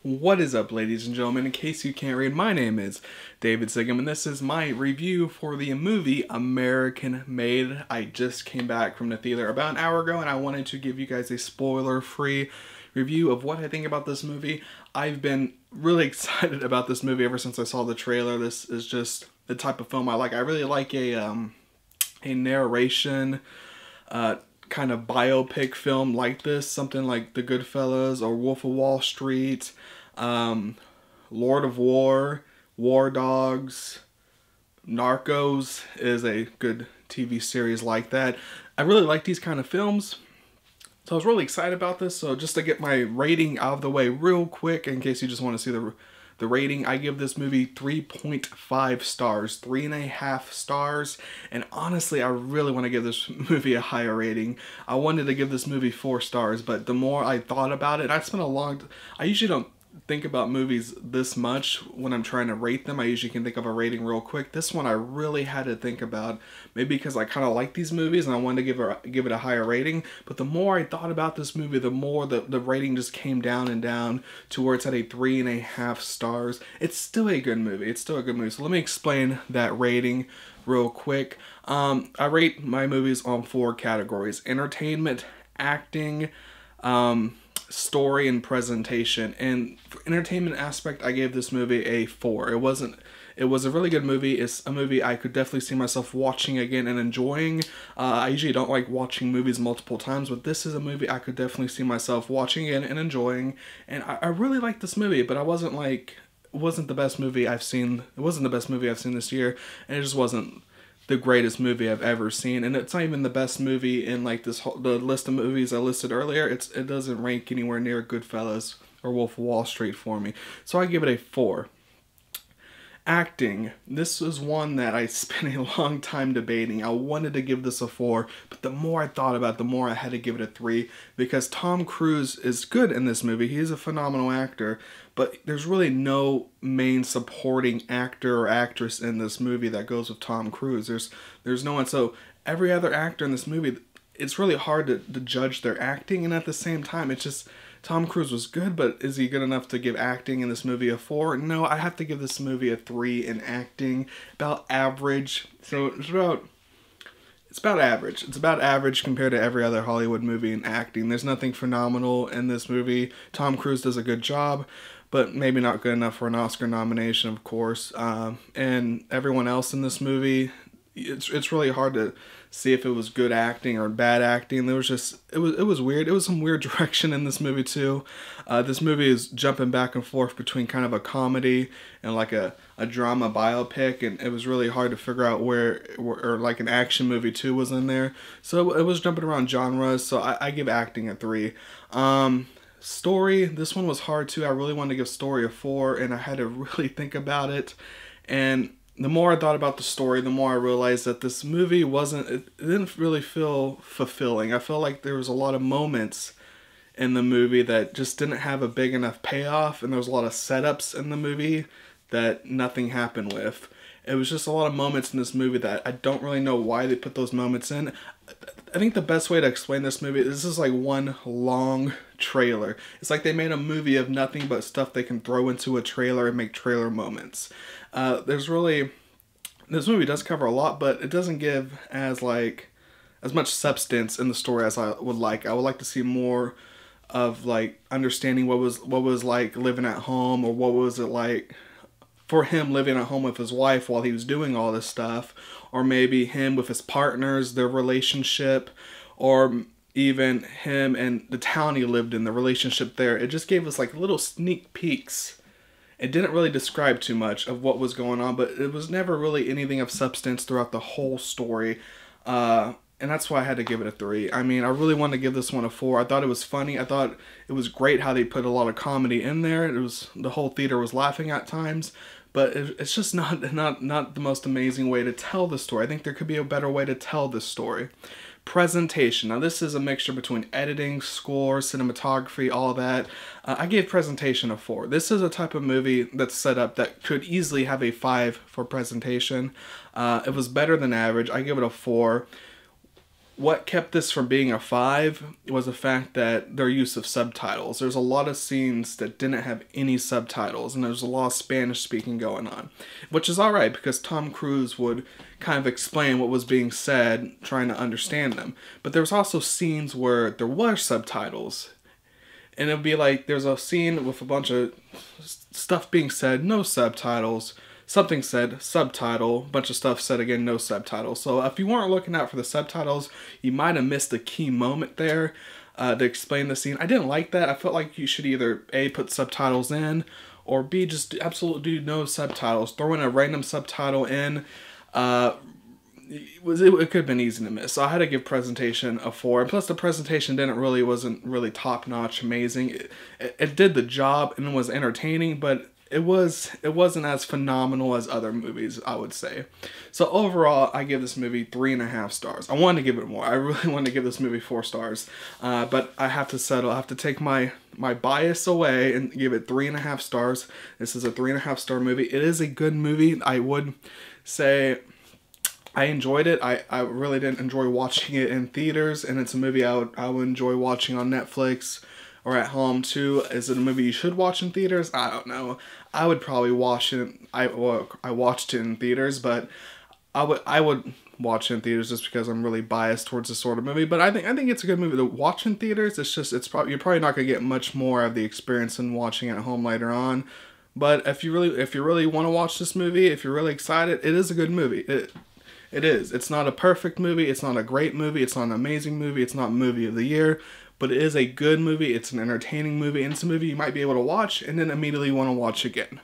What is up, ladies and gentlemen? In case you can't read, my name is DavidCigam, and this is my review for the movie American Made. I just came back from the theater about an hour ago, and I wanted to give you guys a spoiler-free review of what I think about this movie. I've been really excited about this movie ever since I saw the trailer. This is just the type of film I like. I really like a narration, kind of biopic film like this, something like The Goodfellas or Wolf of Wall Street, Lord of War, War Dogs, Narcos is a good TV series like that. I really like these kind of films, so I was really excited about this. So just to get my rating out of the way real quick, in case you just want to see the rating, I give this movie 3.5 stars, 3.5 stars, and honestly, I really want to give this movie a higher rating. I wanted to give this movie 4 stars, but the more I thought about it, I usually don't think about movies this much when I'm trying to rate them. I usually can think of a rating real quick. This one I really had to think about, maybe because I kind of like these movies and I wanted to give it a higher rating. But the more I thought about this movie, the more the rating just came down and down to where it's at a 3.5 stars. It's still a good movie. It's still a good movie. So let me explain that rating real quick. I rate my movies on 4 categories: entertainment, acting, story, and presentation. And for entertainment aspect, I gave this movie a 4. It was a really good movie. It's a movie I could definitely see myself watching again and enjoying. I usually don't like watching movies multiple times, but this is a movie I could definitely see myself watching again and enjoying. And I really liked this movie, but it wasn't the best movie I've seen. It wasn't the best movie I've seen this year, and it just wasn't the greatest movie I've ever seen. And it's not even the best movie in like the list of movies I listed earlier. It doesn't rank anywhere near Goodfellas or Wolf of Wall Street for me. So I give it a 4. Acting. This was one that I spent a long time debating. I wanted to give this a 4, but the more I thought about it, the more I had to give it a 3, because Tom Cruise is good in this movie. He is a phenomenal actor, but there's really no main supporting actor or actress in this movie that goes with Tom Cruise. There's no one. So every other actor in this movie, it's really hard to judge their acting, and at the same time, it's just, Tom Cruise was good, but is he good enough to give acting in this movie a 4? No, I have to give this movie a 3 in acting. About average. So it's about average. It's about average compared to every other Hollywood movie in acting. There's nothing phenomenal in this movie. Tom Cruise does a good job, but maybe not good enough for an Oscar nomination, of course. And everyone else in this movie, it's really hard to see if it was good acting or bad acting. There was just, it was weird. It was some weird direction in this movie too. This movie is jumping back and forth between kind of a comedy and like a drama biopic, and it was really hard to figure out where or like an action movie too was in there. So it was jumping around genres. So I give acting a 3. Story, this one was hard too. I really wanted to give story a 4, and I had to really think about it. And the more I thought about the story, the more I realized that this movie it didn't really feel fulfilling. I felt like there was a lot of moments in the movie that just didn't have a big enough payoff, and there was a lot of setups in the movie that nothing happened with. It was just a lot of moments in this movie that I don't really know why they put those moments in. I think the best way to explain this movie, this is like one long trailer. It's like they made a movie of nothing but stuff they can throw into a trailer and make trailer moments. This movie does cover a lot, but it doesn't give as much substance in the story as I would like. I would like to see more of like understanding what was like living at home, or what was it like for him living at home with his wife while he was doing all this stuff, or maybe him with his partners, their relationship, or even him and the town he lived in, the relationship there. It just gave us like little sneak peeks. It didn't really describe too much of what was going on, but it was never really anything of substance throughout the whole story. And that's why I had to give it a 3. I mean, I really wanted to give this one a 4. I thought it was funny. I thought it was great how they put a lot of comedy in there. The whole theater was laughing at times, but it's just not the most amazing way to tell the story. I think there could be a better way to tell this story. Presentation. Now this is a mixture between editing, score, cinematography, all of that. I gave presentation a 4. This is a type of movie that's set up that could easily have a 5 for presentation. It was better than average. I give it a 4. What kept this from being a 5 was the fact that their use of subtitles. There's a lot of scenes that didn't have any subtitles, and there's a lot of Spanish speaking going on, which is alright because Tom Cruise would kind of explain what was being said, trying to understand them. But there was also scenes where there were subtitles, and it'd be like there's a scene with a bunch of stuff being said, no subtitles. Something said, subtitle, bunch of stuff said again, no subtitles. So if you weren't looking out for the subtitles, you might have missed a key moment there to explain the scene. I didn't like that. I felt like you should either A, put subtitles in, or B, just absolutely no subtitles. Throw in a random subtitle in. It could have been easy to miss. So I had to give presentation a 4. And plus the presentation wasn't really top-notch amazing. It did the job and was entertaining, but it wasn't as phenomenal as other movies, I would say. So overall, I give this movie 3.5 stars. I wanted to give it more. I really wanted to give this movie 4 stars. But I have to settle. I have to take my bias away and give it 3.5 stars. This is a 3.5 star movie. It is a good movie. I would say I enjoyed it. I really didn't enjoy watching it in theaters, and it's a movie I would enjoy watching on Netflix or at home too. Is it a movie you should watch in theaters? I don't know. I would probably watch it. I watched it in theaters, but I would watch it in theaters just because I'm really biased towards this sort of movie. But I think it's a good movie to watch in theaters. You're probably not gonna get much more of the experience than watching it at home later on. But if you really want to watch this movie, if you're really excited, it is a good movie. It is. It's not a perfect movie. It's not a great movie. It's not an amazing movie. It's not movie of the year. But it is a good movie. It's an entertaining movie. And it's a movie you might be able to watch and then immediately want to watch again.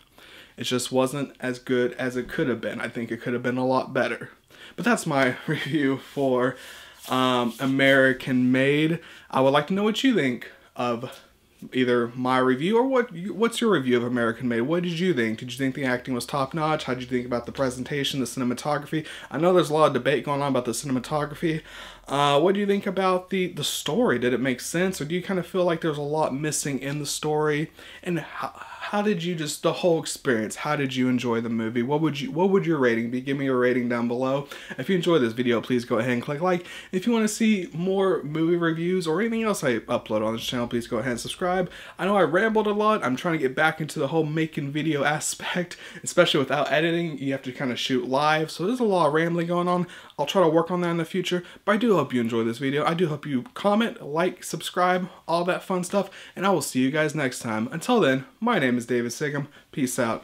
It just wasn't as good as it could have been. I think it could have been a lot better. But that's my review for American Made. I would like to know what you think of either my review or what's your review of American Made. What did you think? Did you think the acting was top notch? How did you think about the presentation, the cinematography? I know there's a lot of debate going on about the cinematography. What do you think about the story? Did it make sense, or do you kind of feel like there's a lot missing in the story? And how did you the whole experience, how did you enjoy the movie? What would your rating be? Give me your rating down below. If you enjoyed this video, please go ahead and click like. If you want to see more movie reviews or anything else I upload on this channel, please go ahead and subscribe. I know I rambled a lot. I'm trying to get back into the whole making video aspect, especially without editing. You have to kind of shoot live, so there's a lot of rambling going on. I'll try to work on that in the future, but I do hope you enjoy this video. I do hope you comment, like, subscribe, all that fun stuff, and I will see you guys next time. Until then, my name is DavidCigam. Peace out.